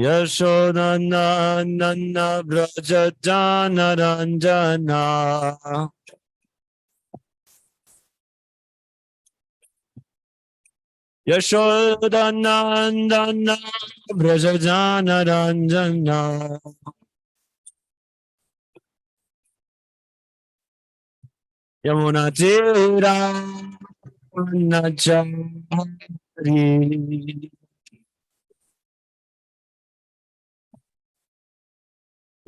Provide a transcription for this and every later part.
Yashodanandana Brajajana Ranjana Yashodanandana Brajajana Ranjana Yamuna Tira Nachari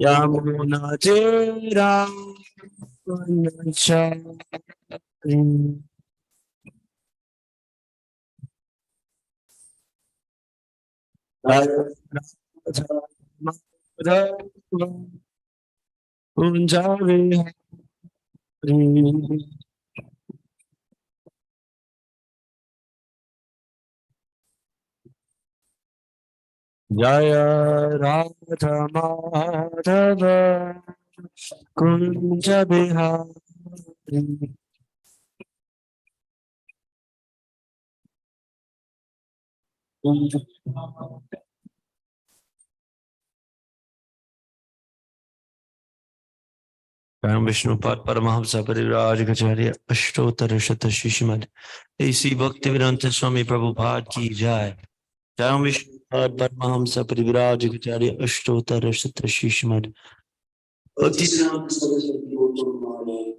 Yamuna Tira Nachari Punjabi Jaya Radha Madhava Kunja Bihari Ram Vishnupad Paramahamsa Parivraj Gacharya Ashtottara Shata Shishimad A.C. Bhaktivedanta Swami Prabhupada Ki Jai Ram Vishnupad Paramahamsa Parivraj Gacharya Ashtottara Shata Shishimad Bhaktivedanta Saraswati Goswami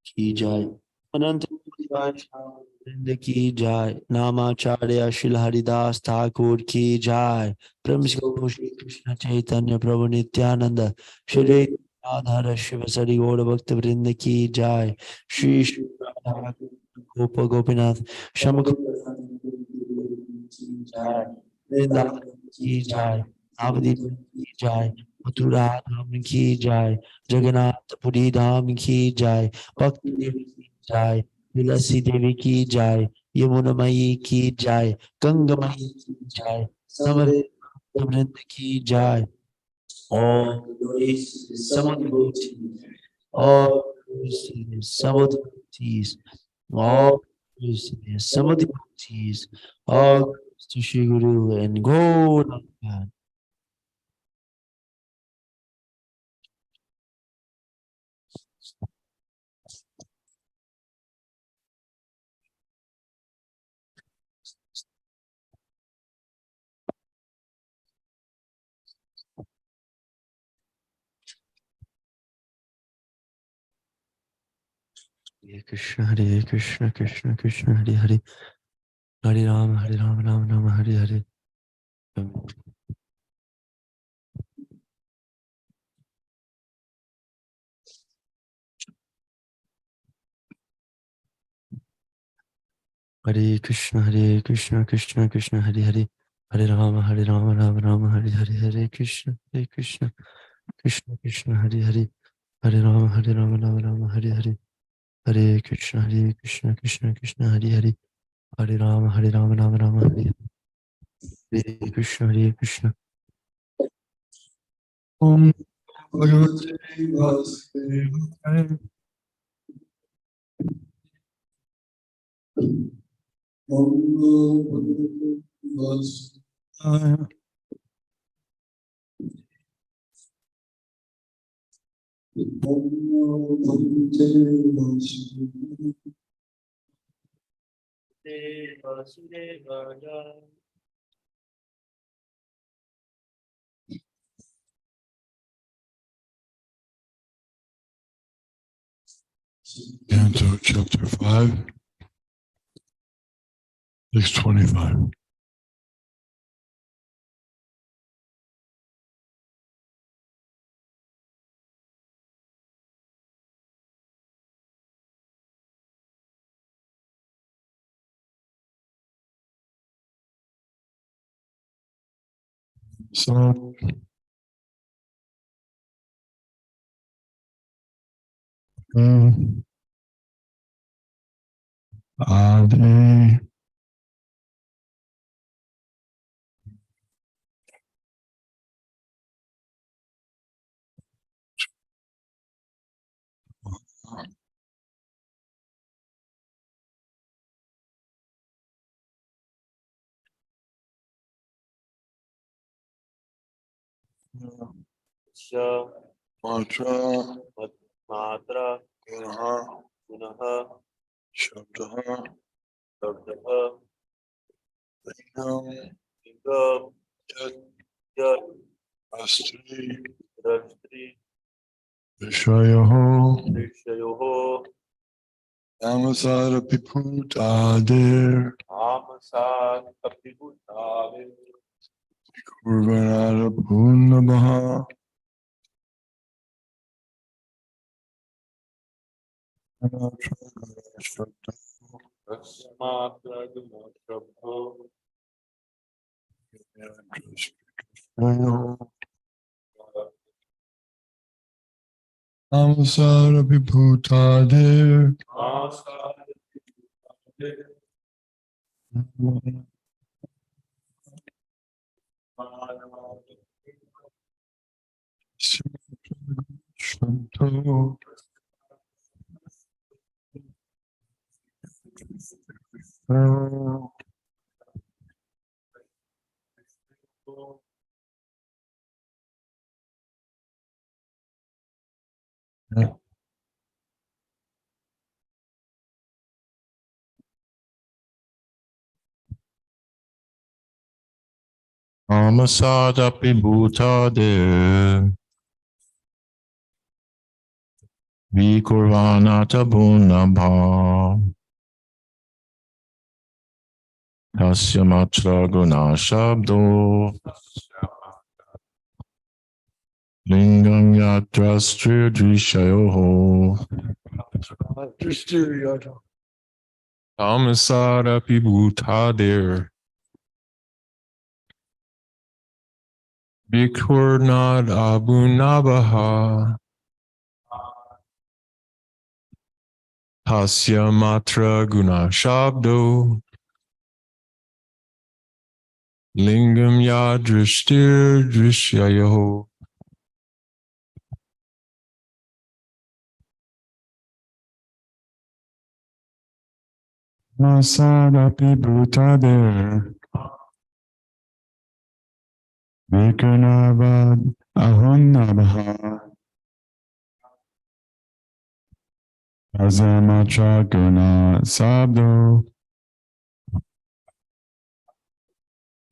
Ki Jai Ananta Vrinda Ki Jai Namacharya Shri Haridas Thakur Ki Jai Prem Shri Krishna Chaitanya Prabhu Nityananda Shri Radha Shiva Sari Gaura Bhakta Vrinda Ki Jai Shri Shri Radha Gopa Gopinath Shamakha Ki Jai Vrindavan Ki Jai Navadip Ki Jai Mathura Dham Ki Jai Jagannath Puri Dham Ki Jai Bhakti Devi Ki Jai Tulsi Devi की जय यमुना माई की जय गंगा माई की जय समस्त वृंद की जय और समुद्र और समुद्र all Samadhi all to Shri Guru and Gaura. Hare Krishna, Krishna Krishna, Hare Hare, Hare Rama, Rama Rama, Hare Hare. Hare Krishna, Krishna Krishna, Hare Hare, Hare Rama, Rama Rama, Hare Hare, Hare Krishna, Krishna Krishna, Hare Hare, Hare Rama, Rama Rama, Hare Hare, Hare Krishna, Krishna, Hare Hare, Hare Rama, Rama Rama, Hare Hare, Hare Krishna. Om Bhagavate Vasudevaya. Om Vasudevaya. Canto chapter 5, 625. So, Adi matra matra gunaha shabdaha lingam yat astri vishayoho namasara piputadir kurvanara punnabaha namasara piputadir Shanto Amasadapi bhutade vikurvanata bhunnabha tasya matra guna shabdo lingam yatrastri drishayoho Amasadapi bhutade Bhikkhurnad abhunabaha Hasya matra guna shabdo lingam yadrishtir drishyayo Masadapi bhutader Bhikkhurnavad ahunnabaha Hasya matra guna sabdo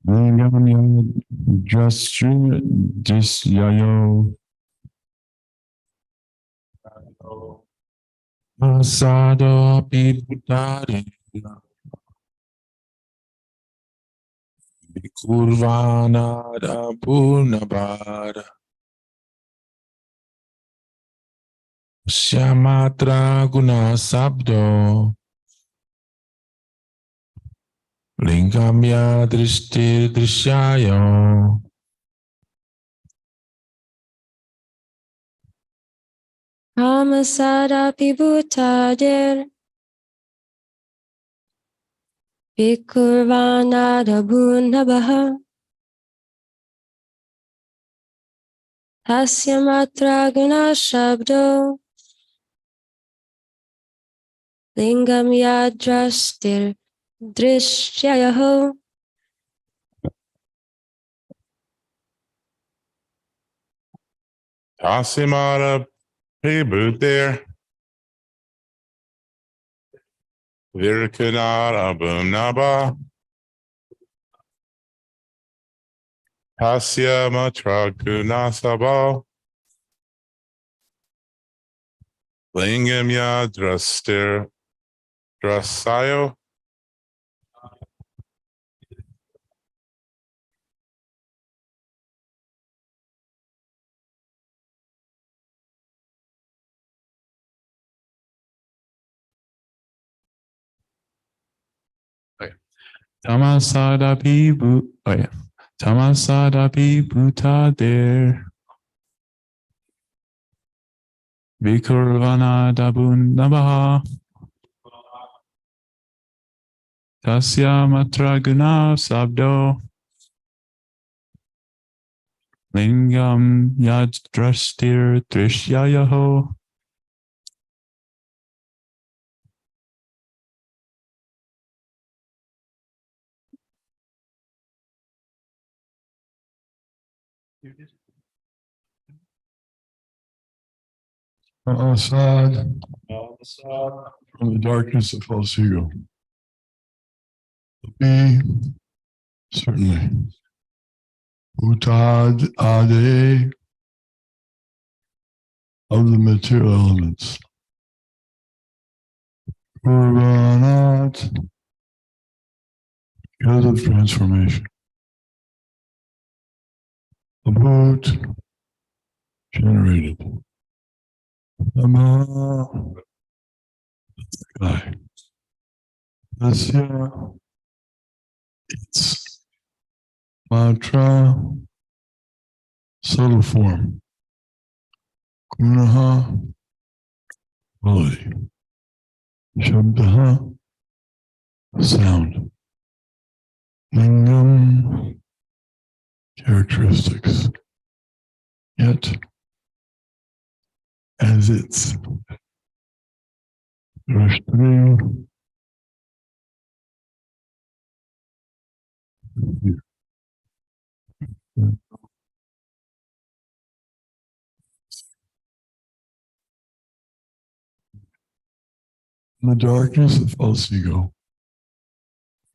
lingam yadrishtir drishyayo Masadapi bhutader Bhikkhuvanada punabhada Syamatra guna sabdo Lingamya drishti drishyayo Amasadapi bhutadir Vikurvanada bhunabaha Tasya matra guna shabdo Lingam yadrastir drishyayaho Tasimara Pribhutir Virkunara Bhumnaba Hasya Matra Gunasabha Lingam Yadrastir Drasayo Tamasadapi Bhutadir Vikurvanada Bhunabaha Tasya Matra Guna Sabdo Lingam Yadrastir Drishyayaho Asad from the darkness of false ego. B, certainly. Utad Ade of the material elements. Urbanat because of transformation. About generated. Ama sky. Asya its mantra subtle form. Gunaha quality. Shabdaha sound. Lingam characteristics. Yet as its Rashtriya in the darkness of false ego,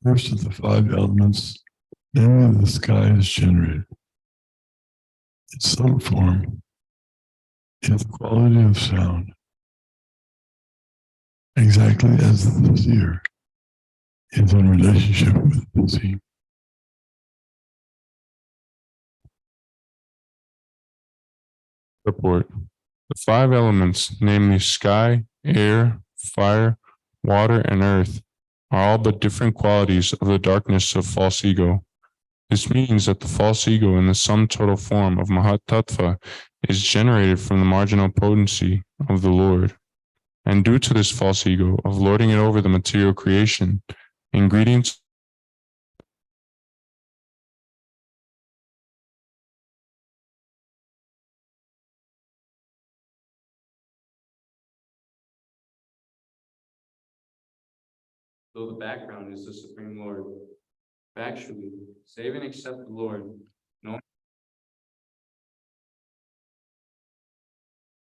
first of the five elements, namely the sky is generated. Its subtle form is the quality of sound, exactly as the seer is in relationship with the seen. Purport. The five elements, namely sky, air, fire, water, and earth, are all but different qualities of the darkness of false ego. This means that the false ego in the sum total form of Mahat Tattva is generated from the marginal potency of the Lord. And due to this false ego of lording it over the material creation, ingredients though the background is the Supreme Lord. Factually, save and accept the Lord, no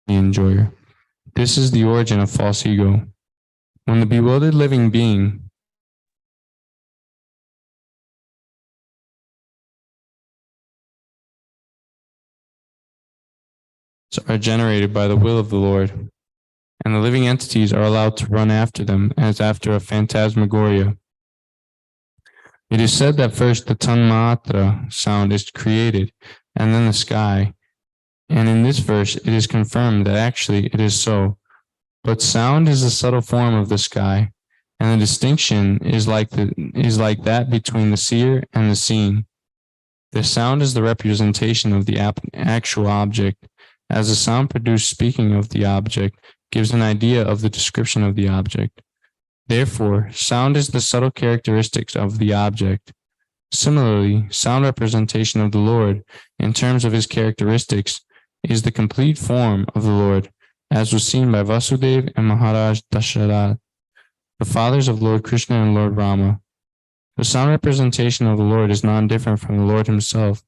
the enjoyer. This is the origin of false ego. When the bewildered living being are generated by the will of the Lord, and the living entities are allowed to run after them as after a phantasmagoria. It is said that first the tanmatra sound is created, and then the sky. And in this verse, it is confirmed that actually it is so. But sound is the subtle form of the sky, and the distinction is like that between the seer and the seen. The sound is the representation of the actual object, as the sound produced speaking of the object gives an idea of the description of the object. Therefore, sound is the subtle characteristics of the object. Similarly, sound representation of the Lord, in terms of his characteristics, is the complete form of the Lord, as was seen by Vasudeva and Maharaj Dasharatha, the fathers of Lord Krishna and Lord Rama. The sound representation of the Lord is non-different from the Lord himself,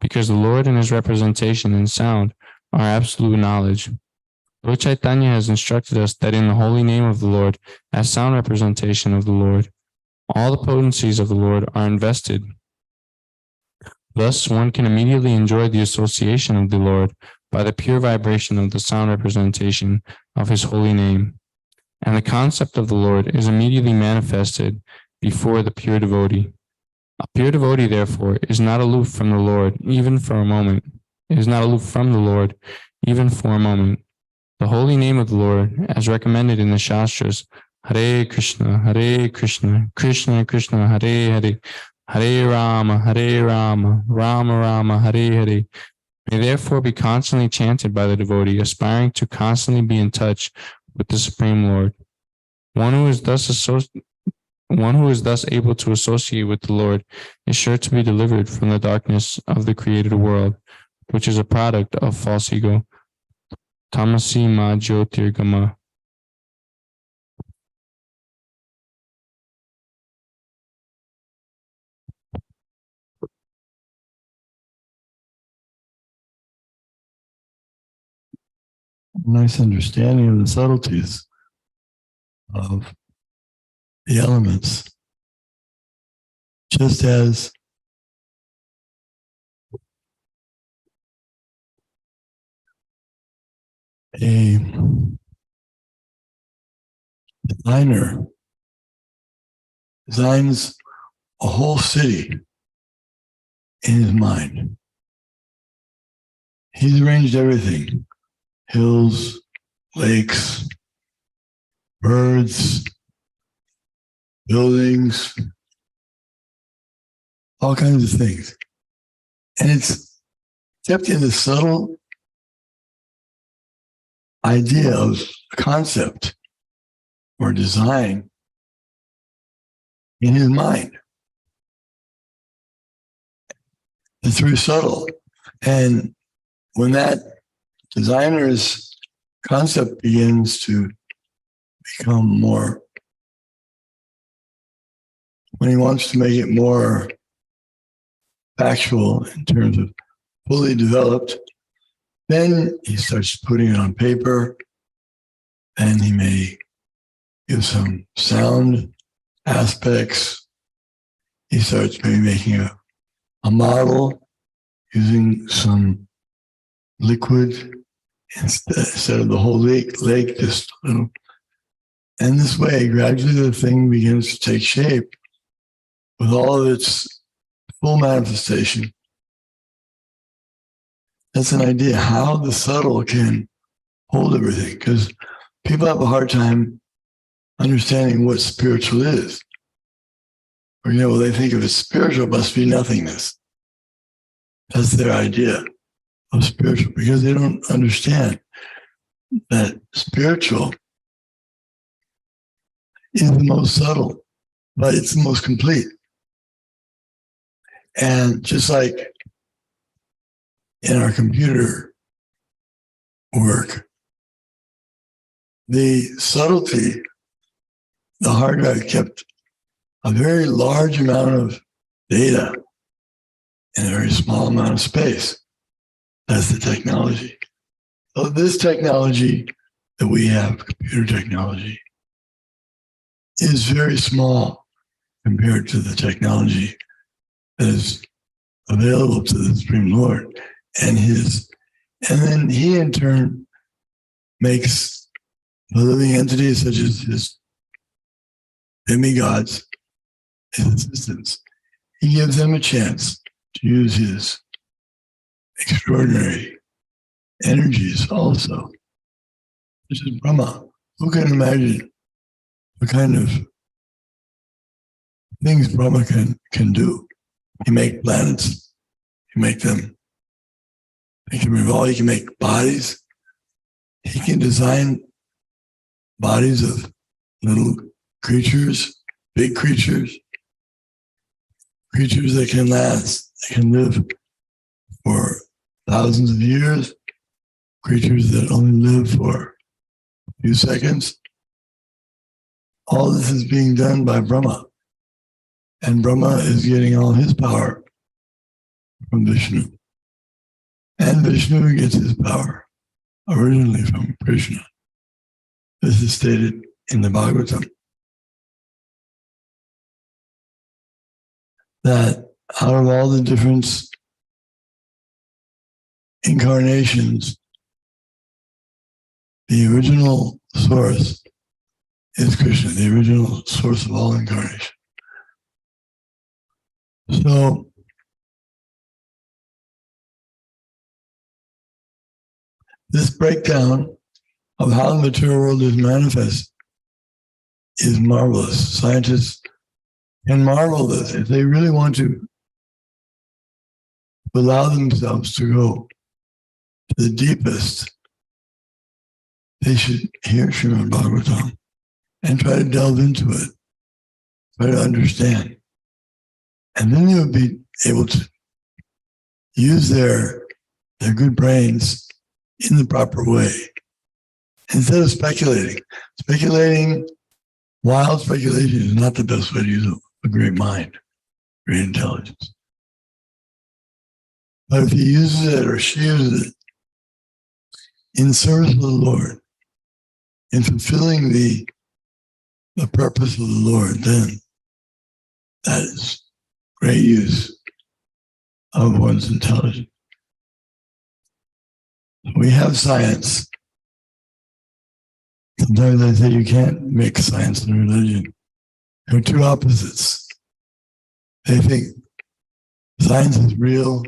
because the Lord and his representation in sound are absolute knowledge. Lord Chaitanya has instructed us that in the holy name of the Lord, as sound representation of the Lord, all the potencies of the Lord are invested. Thus, one can immediately enjoy the association of the Lord by the pure vibration of the sound representation of his holy name. And the concept of the Lord is immediately manifested before the pure devotee. A pure devotee, therefore, is not aloof from the Lord even for a moment. It is not aloof from the Lord even for a moment. The holy name of the Lord, as recommended in the Shastras, Hare Krishna, Krishna Krishna, Hare Hare, Hare Rama, Rama Rama, Hare Hare, may therefore be constantly chanted by the devotee, aspiring to constantly be in touch with the Supreme Lord. One who is thus able to associate with the Lord is sure to be delivered from the darkness of the created world, which is a product of false ego. Tamasi ma jyotirgama. nice understanding of the subtleties of the elements, just as a designer designs a whole city in his mind. He's arranged everything: hills, lakes, birds, buildings, all kinds of things. And it's kept in the subtle idea of concept or design in his mind. It's very subtle. And when that designer's concept begins to become more, when he wants to make it more factual in terms of fully developed, then he starts putting it on paper, and he may give some sound aspects. He starts maybe making a model using some liquid instead of the whole lake, just a little. And this way, gradually the thing begins to take shape with all of its full manifestation. That's an idea how the subtle can hold everything, because people have a hard time understanding what spiritual is. Or, they think if it's spiritual, it must be nothingness. That's their idea of spiritual, because they don't understand that spiritual is the most subtle, but it's the most complete. And just like in our computer work, the subtlety, the hard drive kept a very large amount of data in a very small amount of space. That's the technology. So this technology that we have, computer technology, is very small compared to the technology that is available to the Supreme Lord and then he in turn makes the living entities such as his demigods, his assistants. He gives them a chance to use his extraordinary energies also. This is Brahma. Who can imagine what kind of things Brahma can do? He make planets, he make them revolve, he can make bodies. He can design bodies of little creatures, big creatures that can last, that can live for thousands of years, creatures that only live for a few seconds. All this is being done by Brahma. And Brahma is getting all his power from Vishnu. And Vishnu gets his power originally from Krishna. This is stated in the Bhagavatam. That out of all the different incarnations, the original source is Krishna, the original source of all incarnation. So, this breakdown of how the material world is manifest is marvelous. Scientists can marvel this. If they really want to allow themselves to go to the deepest, they should hear Srimad Bhagavatam and try to delve into it, try to understand. And then they would be able to use their good brains in the proper way. Instead of speculating. Wild speculation is not the best way to use a great mind, great intelligence. But if he uses it or she uses it in service of the Lord, in fulfilling the purpose of the Lord, then that is great use of one's intelligence. We have science. Sometimes I say you can't mix science and religion. They're two opposites. They think science is real,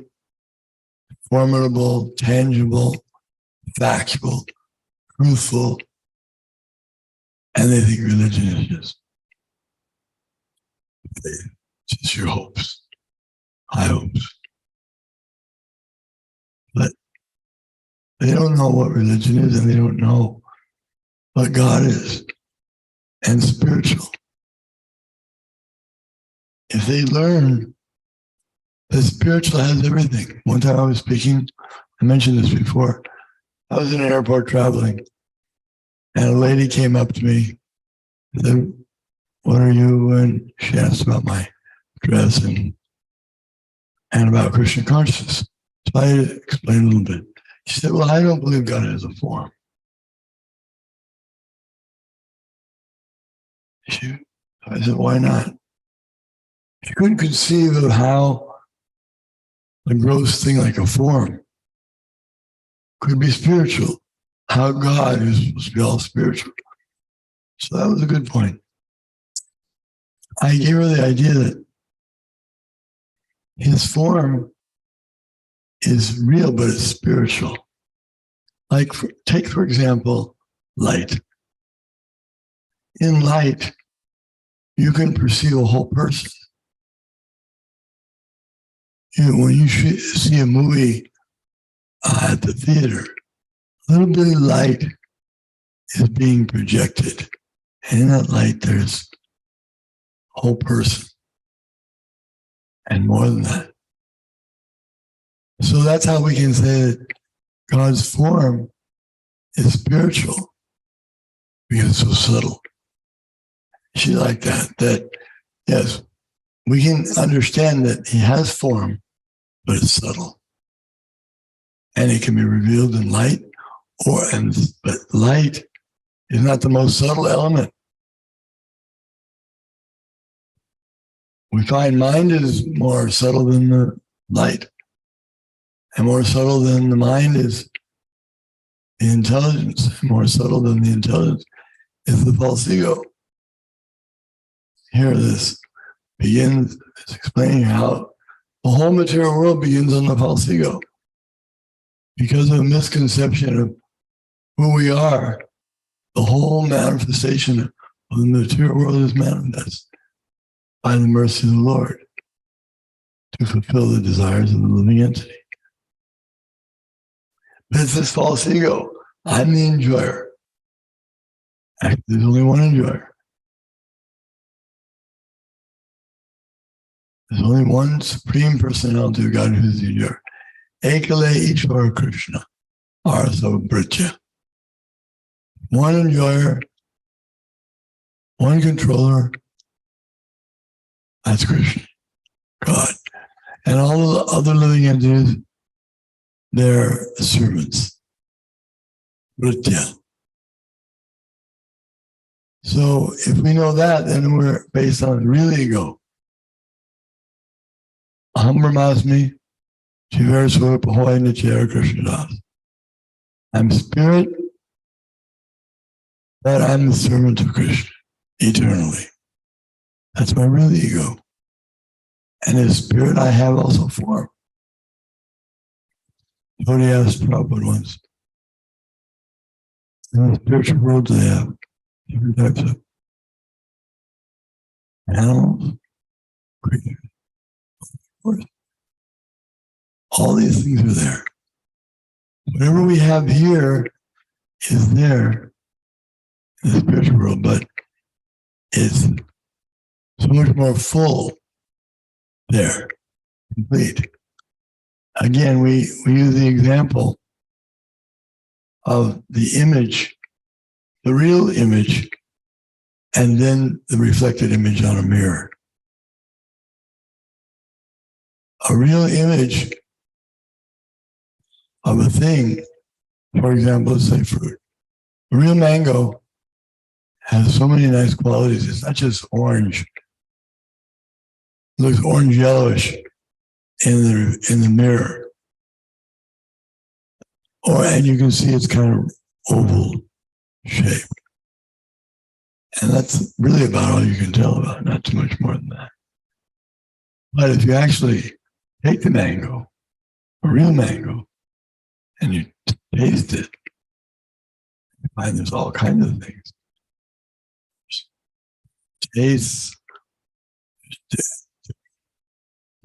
formidable, tangible, factual, truthful, and they think religion is just your hopes, high hopes. But they don't know what religion is, and they don't know what God is and spiritual. If they learn that spiritual has everything. One time I was speaking, I mentioned this before. I was in an airport traveling, and a lady came up to me and said, "What are you?" And she asked about my dress and about Krishna consciousness. So I explained a little bit. She said, "Well, I don't believe God has a form." I said, "Why not?" She couldn't conceive of how a gross thing like a form could be spiritual, how God is supposed to be all spiritual. So that was a good point. I gave her the idea that his form is real, but it's spiritual. Like, take, for example, light. In light, you can perceive a whole person. When you see a movie at the theater, a little bit of light is being projected. And in that light, there's a whole person. And more than that. So that's how we can say that God's form is spiritual because it's so subtle. She liked that yes, we can understand that he has form, but it's subtle. And it can be revealed in light, but light is not the most subtle element. We find mind is more subtle than the light. And more subtle than the mind is the intelligence. More subtle than the intelligence is the false ego. Here this begins, it's explaining how the whole material world begins on the false ego. Because of a misconception of who we are, the whole manifestation of the material world is manifest by the mercy of the Lord to fulfill the desires of the living entity. But it's this false ego. I'm the enjoyer. Actually, there's only one enjoyer. There's only one supreme personality of God who's the enjoyer. Ekale Ishvara Krishna, Artha Britya. One enjoyer, one controller, that's Krishna, God. And all the other living entities, they're servants. Britya. So if we know that, then we're based on real ego. Aham Brahmasmi, Jivar Swarup Hoy Nityara Krishnadas. I'm spirit, but I'm the servant of Krishna eternally. That's my real ego. And as spirit, I have also form. Somebody asked Prabhupada once, in the spiritual world they have different types of animals, creatures, all these things are there. Whatever we have here is there in the spiritual world, but it's so much more full there, complete. Again, we use the example of the image, the real image, and then the reflected image on a mirror. A real image of a thing For example, let's say fruit. Real mango has so many nice qualities. It's not just orange. It looks orange yellowish in the mirror. And you can see it's kind of oval shape. And that's really about all you can tell about it, not too much more than that. But if you actually take the mango, a real mango, and you taste it, you find there's all kinds of things. Tastes,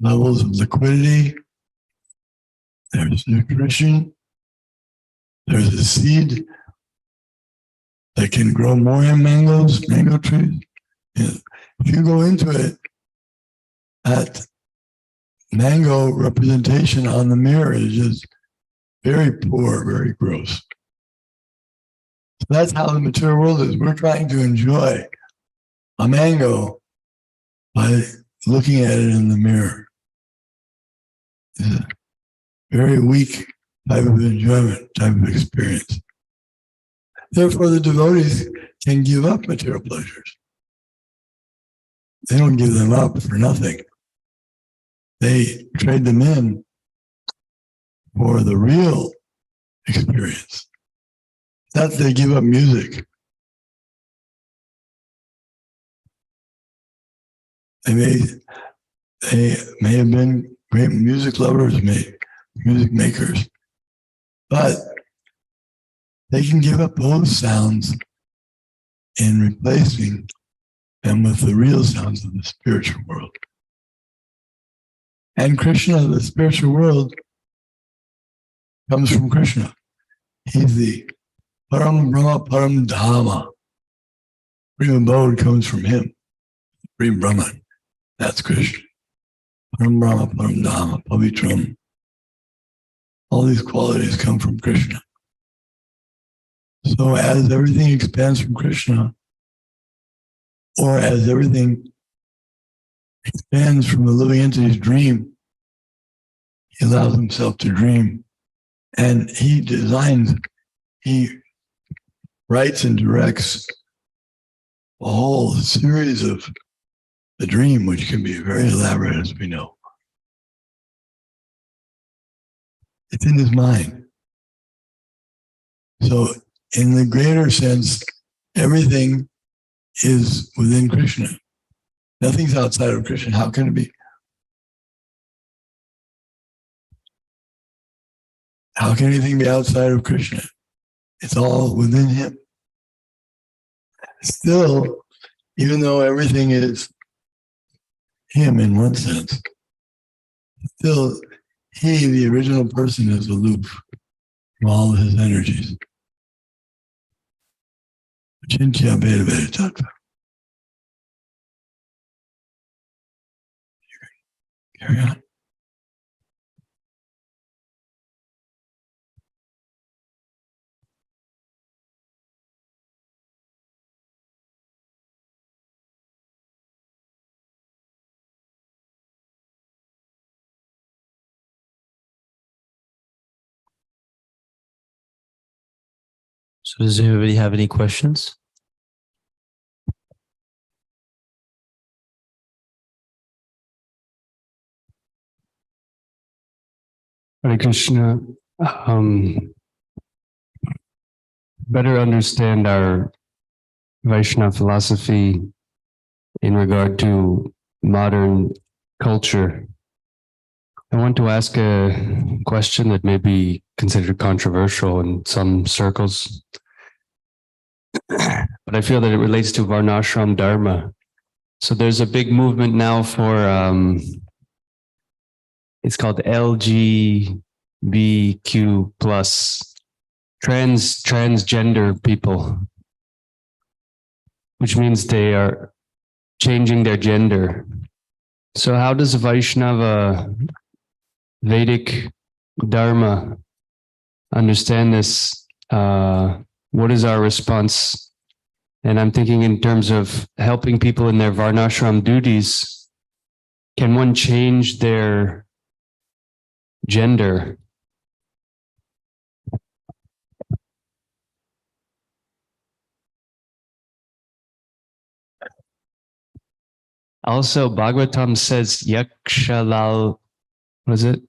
levels of liquidity, there's nutrition, there's a seed that can grow more in mango trees. If you go into it, that mango representation on the mirror is just very poor, very gross. So that's how the material world is. We're trying to enjoy a mango by looking at it in the mirror. It's a very weak type of enjoyment, type of experience. Therefore, the devotees can give up material pleasures. They don't give them up for nothing. They trade them in for the real experience. That they give up music. They may have been great music lovers, music makers, but they can give up those sounds in replacing them with the real sounds of the spiritual world. And Krishna, the spiritual world, comes from Krishna. He's the Param Brahma, Param Dhamma. Supreme abode comes from him. Supreme Brahman. That's Krishna. Param Brahma, Param Dhamma, Pavitram. All these qualities come from Krishna. So as everything expands from Krishna, or as everything expands from the living entity's dream, he allows himself to dream. And he writes and directs a whole series of the dream, which can be very elaborate, as we know. It's in his mind. So in the greater sense, everything is within Krishna. Nothing's outside of Krishna. How can it be? How can anything be outside of Krishna? It's all within him. Still, even though everything is him in one sense, still he, the original person, is aloof from all of his energies. Chintya Veda Veda Tattva. Carry on. So does anybody have any questions? Hare Krishna, better understand our Vaishnava philosophy in regard to modern culture. I want to ask a question that may be considered controversial in some circles, but I feel that it relates to Varnashram Dharma. So there's a big movement now for it's called LGBTQ+, transgender people, which means they are changing their gender. So how does Vaishnava Vedic Dharma understand this? What is our response? And I'm thinking in terms of helping people in their Varnashram duties. Can one change their gender? Also, Bhagavatam says Yakshalal, was it?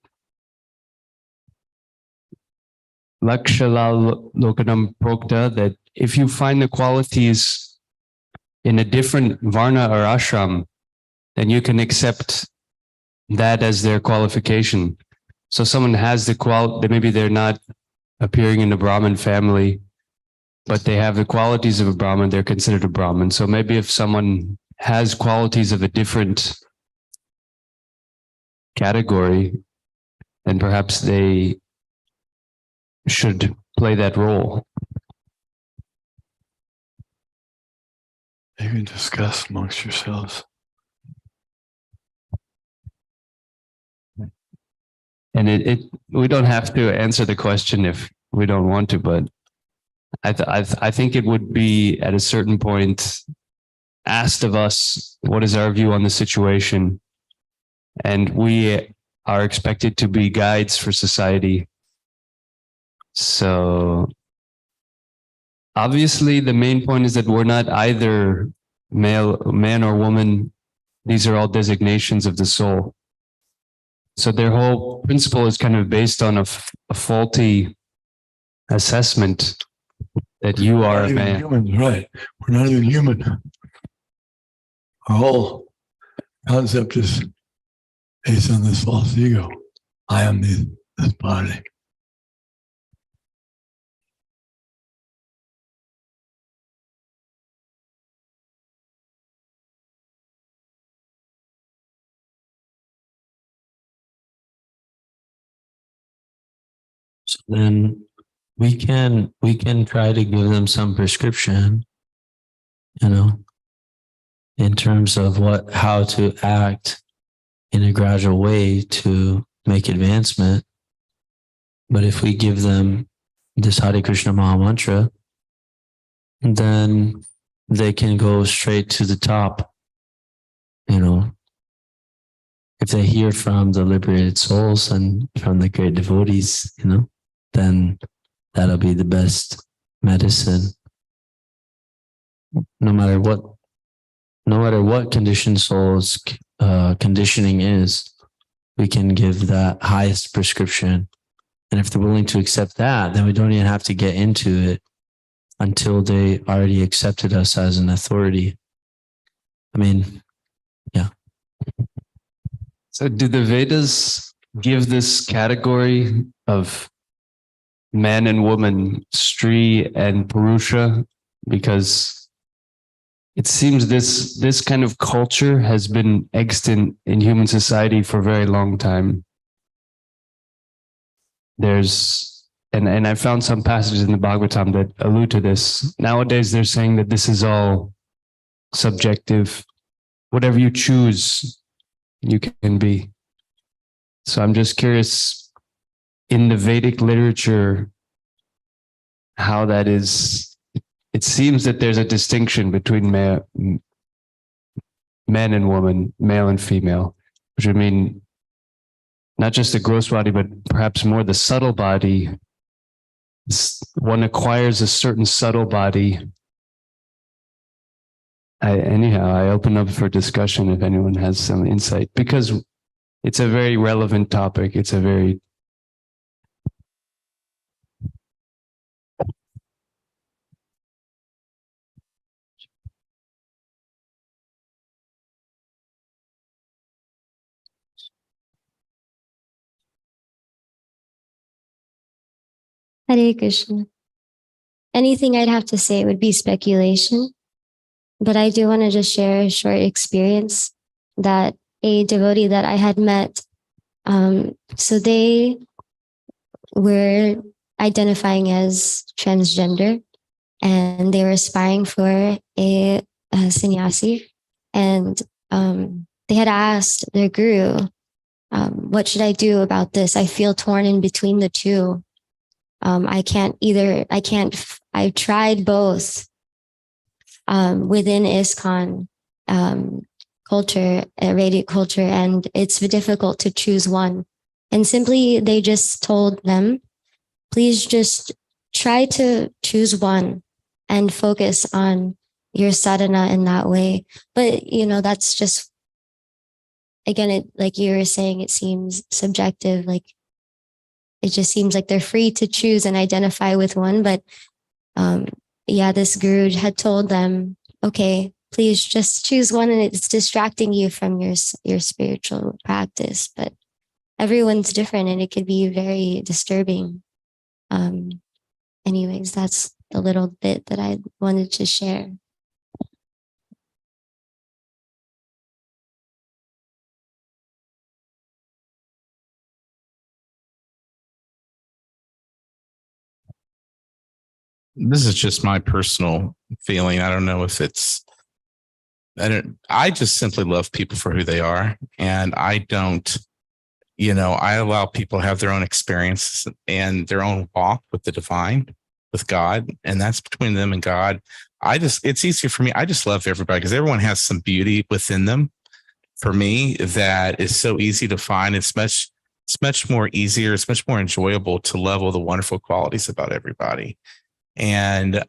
Lakshalal Lokanam Prokta, that if you find the qualities in a different varna or ashram, then you can accept that as their qualification. So someone has the maybe they're not appearing in a Brahmin family, but they have the qualities of a Brahmin, they're considered a Brahmin. So maybe if someone has qualities of a different category, then perhaps they should play that role. You can discuss amongst yourselves. And we don't have to answer the question if we don't want to, but I think it would be at a certain point asked of us, what is our view on the situation? And we are expected to be guides for society. So obviously the main point is that we're not either man or woman. These are all designations of the soul. So their whole principle is kind of based on a faulty assessment that you are a man. Humans, right? We're not even human. Our whole concept is based on this false ego. I am this body. So then we can try to give them some prescription, in terms of how to act in a gradual way to make advancement. But if we give them this Hare Krishna Maha Mantra, then they can go straight to the top. If they hear from the liberated souls and from the great devotees, then that'll be the best medicine. No matter what conditioned soul's conditioning is, we can give that highest prescription. And if they're willing to accept that, then we don't even have to get into it until they already accepted us as an authority. Yeah. So do the Vedas give this category of man and woman, Stri and Purusha? Because it seems this kind of culture has been extant in human society for a very long time. And I found some passages in the Bhagavatam that allude to this. Nowadays, they're saying that this is all subjective. Whatever you choose, you can be. So I'm just curious, in the Vedic literature, how that is. It seems that there's a distinction between man and woman, male and female, which would mean not just the gross body, but perhaps more the subtle body. One acquires a certain subtle body. I open up for discussion if anyone has some insight, because it's a very relevant topic. It's a very Hare Krishna. Anything I'd have to say would be speculation, but I do want to just share a short experience that a devotee that I had met, so they were identifying as transgender, and they were aspiring for a sannyasi, and they had asked their guru, what should I do about this? I feel torn in between the two. I've tried both within ISKCON culture, Vedic culture, and it's difficult to choose one. And simply, they just told them, please just try to choose one and focus on your sadhana in that way. But, that's just again, it, like you were saying, it seems subjective. Like it just seems like they're free to choose and identify with one. But yeah, this guru had told them, okay, please just choose one, and it's distracting you from your spiritual practice. But everyone's different, and it could be very disturbing. Anyways, that's the little bit that I wanted to share. This is just my personal feeling. I don't know if I just simply love people for who they are. And I don't, I allow people to have their own experiences and their own walk with the divine, with God. And that's between them and God. It's easier for me. I just love everybody because everyone has some beauty within them. For me, that is so easy to find. It's much more easier. It's much more enjoyable to love all the wonderful qualities about everybody. And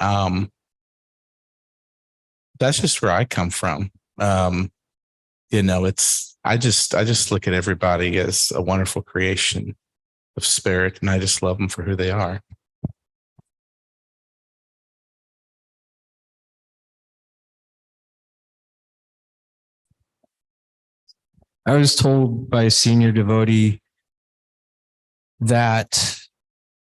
that's just where I come from. I just look at everybody as a wonderful creation of spirit, and I just love them for who they are. I was told by a senior devotee that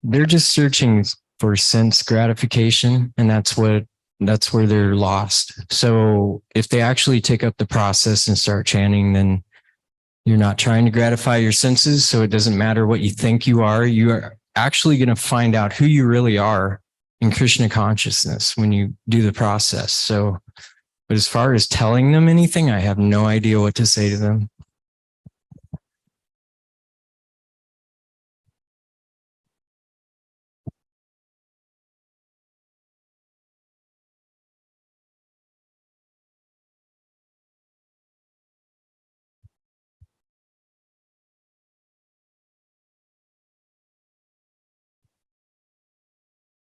they're just searching for sense gratification, and that's where they're lost. So if they actually take up the process and start chanting, then you're not trying to gratify your senses. So it doesn't matter what you think you are actually going to find out who you really are in Krishna consciousness when you do the process. So, but as far as telling them anything, I have no idea what to say to them.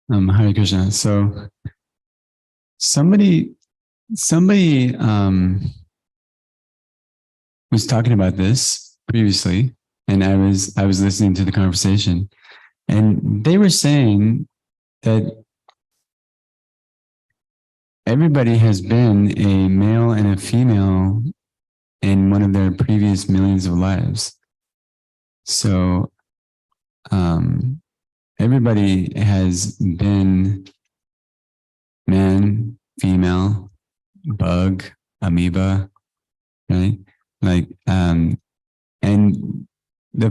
Hare Krishna. So somebody was talking about this previously, and I was listening to the conversation, and they were saying that everybody has been a male and a female in one of their previous millions of lives. So everybody has been man, female, bug, amoeba, right? Like, and the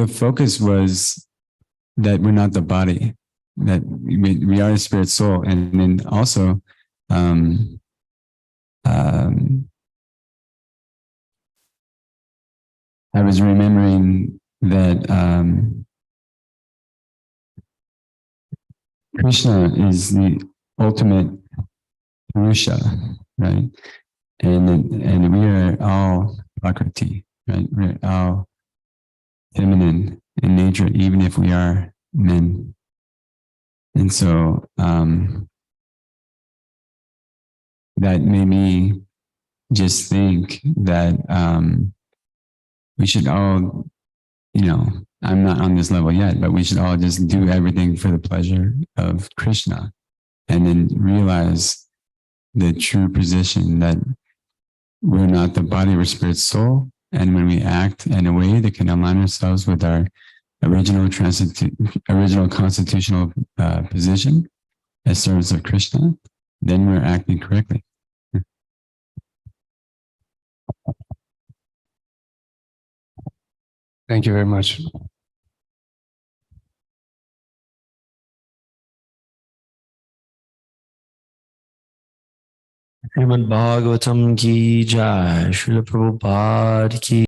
focus was that we're not the body, that we are a spirit soul. And then also, I was remembering that Krishna is the ultimate Purusha, right? And we are all Prakriti, right? We're all feminine in nature, even if we are men. And so that made me just think that we should all, I'm not on this level yet, but we should all just do everything for the pleasure of Krishna, and then realize the true position that we're not the body, we're spirit soul. And when we act in a way that can align ourselves with our original constitutional position as servants of Krishna, then we're acting correctly. Thank you very much. Srimad Bhagavatam ki jai, Srila Prabhupada ki